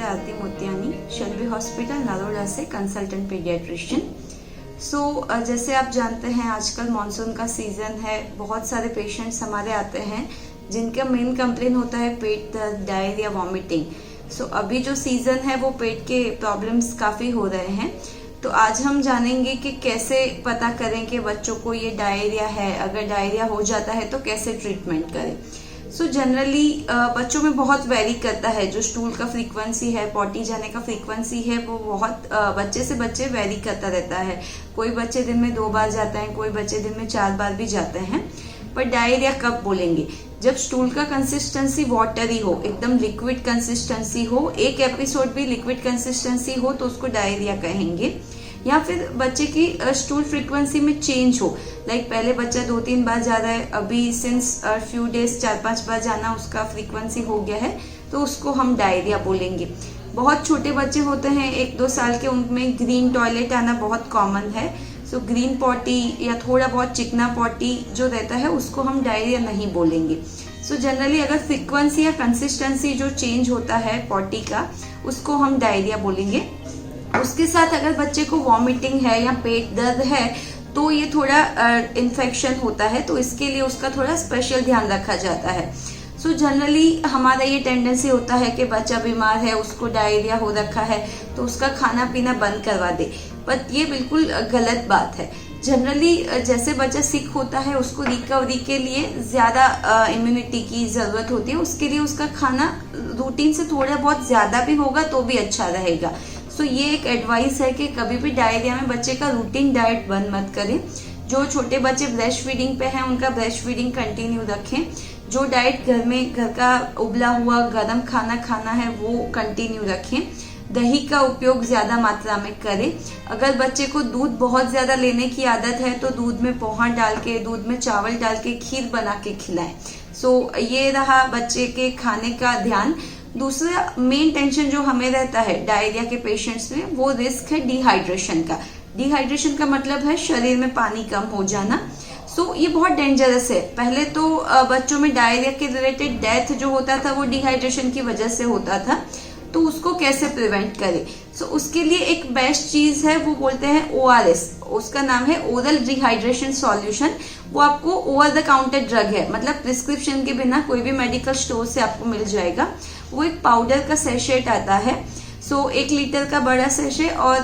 आरती Motiyani, शलवी hospital Narola से consultant paediatrician. जैसे आप जानते हैं आजकल मानसून का सीजन है, बहुत सारे पेशेंट्स हमारे आते हैं जिनका मेन कंप्लेन होता है पेट दर्द, डायरिया, वॉमिटिंग। अभी जो सीजन है वो पेट के प्रॉब्लम्स काफ़ी हो रहे हैं। तो आज हम जानेंगे कि कैसे पता करें कि बच्चों को ये डायरिया है, अगर डायरिया हो जाता है तो कैसे ट्रीटमेंट करें। जनरली बच्चों में बहुत वेरी करता है, जो स्टूल का फ्रीक्वेंसी है, पॉटी जाने का फ्रीक्वेंसी है, वो बहुत बच्चे से बच्चे वेरी करता रहता है। कोई बच्चे दिन में 2 बार जाते हैं, कोई बच्चे दिन में 4 बार भी जाते हैं। पर डायरिया कब बोलेंगे? जब स्टूल का कंसिस्टेंसी वाटरी हो, एकदम लिक्विड कंसिस्टेंसी हो, एक एपिसोड भी लिक्विड कंसिस्टेंसी हो तो उसको डायरिया कहेंगे। या फिर बच्चे की स्टूल फ्रीक्वेंसी में चेंज हो, लाइक पहले बच्चा 2-3 बार जा रहा है, अभी सिंस फ्यू डेज 4-5 बार जाना उसका फ्रीक्वेंसी हो गया है, तो उसको हम डायरिया बोलेंगे। बहुत छोटे बच्चे होते हैं 1-2 साल के, उनमें ग्रीन टॉयलेट आना बहुत कॉमन है। ग्रीन पॉटी या थोड़ा बहुत चिकना पॉटी जो रहता है उसको हम डायरिया नहीं बोलेंगे। जनरली अगर फ्रीक्वेंसी या कंसिस्टेंसी जो चेंज होता है पॉटी का, उसको हम डायरिया बोलेंगे। उसके साथ अगर बच्चे को वॉमिटिंग है या पेट दर्द है तो ये थोड़ा इन्फेक्शन होता है, तो इसके लिए उसका थोड़ा स्पेशल ध्यान रखा जाता है। जनरली हमारा ये टेंडेंसी होता है कि बच्चा बीमार है, उसको डायरिया हो रखा है तो उसका खाना पीना बंद करवा दे, पर ये बिल्कुल गलत बात है। जनरली जैसे बच्चा सिक होता है उसको रिकवरी के लिए ज़्यादा इम्यूनिटी की ज़रूरत होती है, उसके लिए उसका खाना रूटीन से थोड़ा बहुत ज़्यादा भी होगा तो भी अच्छा रहेगा। ये एक एडवाइस है कि कभी भी डायरिया में बच्चे का रूटीन डाइट बंद मत करें। जो छोटे बच्चे ब्रेस्ट फीडिंग पे हैं उनका ब्रेस्ट फीडिंग कंटिन्यू रखें। जो डाइट घर का उबला हुआ गर्म खाना खाना है वो कंटिन्यू रखें। दही का उपयोग ज्यादा मात्रा में करें। अगर बच्चे को दूध बहुत ज्यादा लेने की आदत है तो दूध में पोहा डाल के, दूध में चावल डाल के खीर बना के खिलाएं। ये रहा बच्चे के खाने का ध्यान। दूसरा मेन टेंशन जो हमें रहता है डायरिया के पेशेंट्स में, वो रिस्क है डिहाइड्रेशन का। डिहाइड्रेशन का मतलब है शरीर में पानी कम हो जाना। ये बहुत डेंजरस है। पहले तो बच्चों में डायरिया के रिलेटेड डेथ जो होता था वो डिहाइड्रेशन की वजह से होता था, तो उसको कैसे प्रिवेंट करें? उसके लिए एक बेस्ट चीज है, वो बोलते हैं ORS, उसका नाम है ओरल रिहाइड्रेशन सॉल्यूशन। वो आपको ओवर द काउंटर ड्रग है, मतलब प्रिस्क्रिप्शन के बिना कोई भी मेडिकल स्टोर से आपको मिल जाएगा। वो एक पाउडर का सैशेट आता है। 1 लीटर का बड़ा सैशे और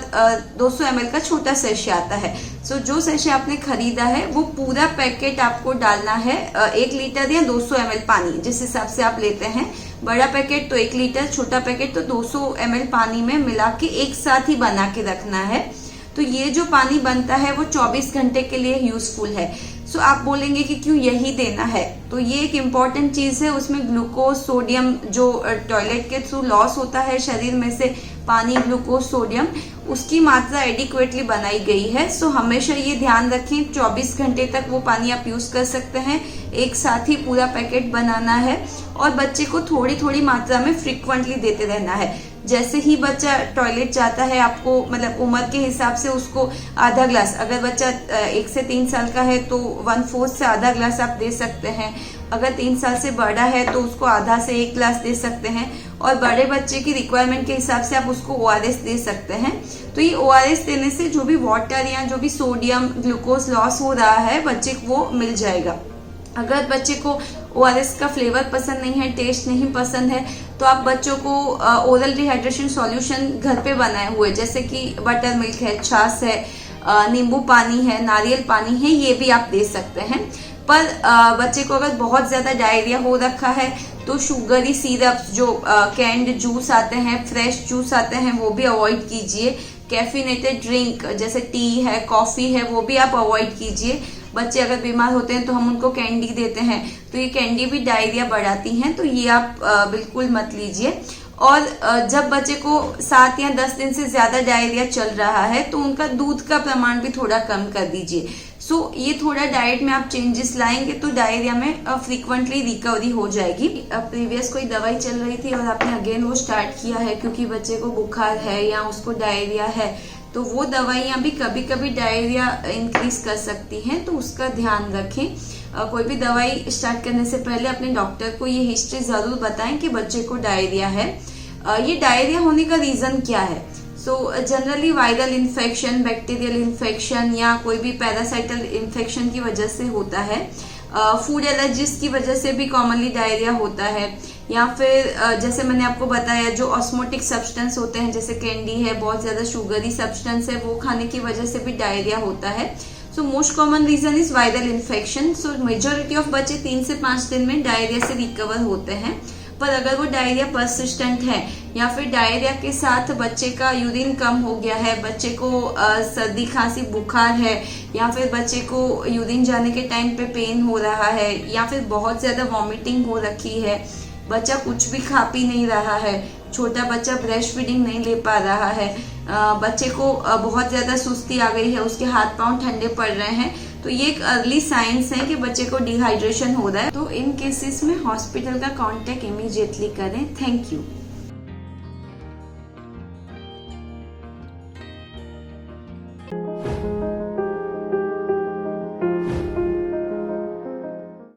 200 ml का छोटा सैशे आता है। जो सैशे आपने खरीदा है वो पूरा पैकेट आपको डालना है 1 लीटर या 200 ml पानी, जिस हिसाब से आप लेते हैं। बड़ा पैकेट तो 1 लीटर, छोटा पैकेट तो 200 ml पानी में मिला के एक साथ ही बना के रखना है। तो ये जो पानी बनता है वो 24 घंटे के लिए यूजफुल है। आप बोलेंगे कि क्यों यही देना है, तो ये एक इम्पॉर्टेंट चीज है। उसमें ग्लूकोज, सोडियम जो टॉयलेट के थ्रू लॉस होता है शरीर में से, पानी, ग्लूकोज, सोडियम, उसकी मात्रा एडिक्वेटली बनाई गई है। हमेशा ये ध्यान रखें 24 घंटे तक वो पानी आप यूज कर सकते हैं। एक साथ ही पूरा पैकेट बनाना है और बच्चे को थोड़ी थोड़ी मात्रा में फ्रिक्वेंटली देते रहना है। जैसे ही बच्चा टॉयलेट जाता है, आपको मतलब उम्र के हिसाब से उसको आधा ग्लास, अगर बच्चा 1 से 3 साल का है तो 1/4 से आधा ग्लास आप दे सकते हैं। अगर 3 साल से बड़ा है तो उसको आधा से 1 ग्लास दे सकते हैं। और बड़े बच्चे की रिक्वायरमेंट के हिसाब से आप उसको ORS दे सकते हैं। तो ये ORS देने से जो भी वाटर या जो भी सोडियम, ग्लूकोज लॉस हो रहा है बच्चे को वो मिल जाएगा। अगर बच्चे को ORS का फ्लेवर पसंद नहीं है, टेस्ट नहीं पसंद है, तो आप बच्चों को ओरल रिहाइड्रेशन सॉल्यूशन घर पे बनाए हुए, जैसे कि बटर मिल्क है, छाछ है, नींबू पानी है, नारियल पानी है, ये भी आप दे सकते हैं। पर बच्चे को अगर बहुत ज्यादा डायरिया हो रखा है तो शुगरी सिरप, जो कैंड जूस आते हैं, फ्रेश जूस आते हैं, वो भी अवॉइड कीजिए। कैफिनेटेड ड्रिंक जैसे टी है, कॉफी है, वो भी आप अवॉइड कीजिए। बच्चे अगर बीमार होते हैं तो हम उनको कैंडी देते हैं, तो ये कैंडी भी डायरिया बढ़ाती हैं, तो ये आप बिल्कुल मत लीजिए। और जब बच्चे को 7 या 10 दिन से ज्यादा डायरिया चल रहा है तो उनका दूध का प्रमाण भी थोड़ा कम कर दीजिए। ये थोड़ा डाइट में आप चेंजेस लाएंगे तो डायरिया में फ्रीक्वेंटली रिकवरी हो जाएगी। प्रीवियस कोई दवाई चल रही थी और आपने अगेन वो स्टार्ट किया है क्योंकि बच्चे को बुखार है या उसको डायरिया है, तो वो दवाइयां भी कभी कभी डायरिया इंक्रीज कर सकती हैं, तो उसका ध्यान रखें। कोई भी दवाई स्टार्ट करने से पहले अपने डॉक्टर को ये हिस्ट्री जरूर बताएं कि बच्चे को डायरिया है। ये डायरिया होने का रीजन क्या है? So generally viral infection, bacterial infection या कोई भी पैरासाइटल इन्फेक्शन की वजह से होता है। फूड एलर्जीज की वजह से भी कॉमनली डायरिया होता है, या फिर जैसे मैंने आपको बताया जो ऑस्मोटिक सब्सटेंस होते हैं जैसे कैंडी है, बहुत ज्यादा शुगरी सब्सटेंस है, वो खाने की वजह से भी डायरिया होता है। So most common reason is viral infection. So majority of बच्चे 3 से 5 दिन में डायरिया से रिकवर होते हैं। पर अगर वो डायरिया परसिस्टेंट है या फिर डायरिया के साथ बच्चे का यूरिन कम हो गया है, बच्चे को सर्दी खांसी बुखार है, या फिर बच्चे को यूरिन जाने के टाइम पे पेन हो रहा है, या फिर बहुत ज्यादा वॉमिटिंग हो रखी है, बच्चा कुछ भी खा पी नहीं रहा है, छोटा बच्चा ब्रेस्ट फीडिंग नहीं ले पा रहा है, बच्चे को बहुत ज्यादा सुस्ती आ गई है, उसके हाथ पांव ठंडे पड़ रहे हैं, तो ये एक अर्ली साइंस है कि बच्चे को डिहाइड्रेशन हो रहा है। तो इन केसेस में हॉस्पिटल का कांटेक्ट इमीडिएटली करें। Thank you.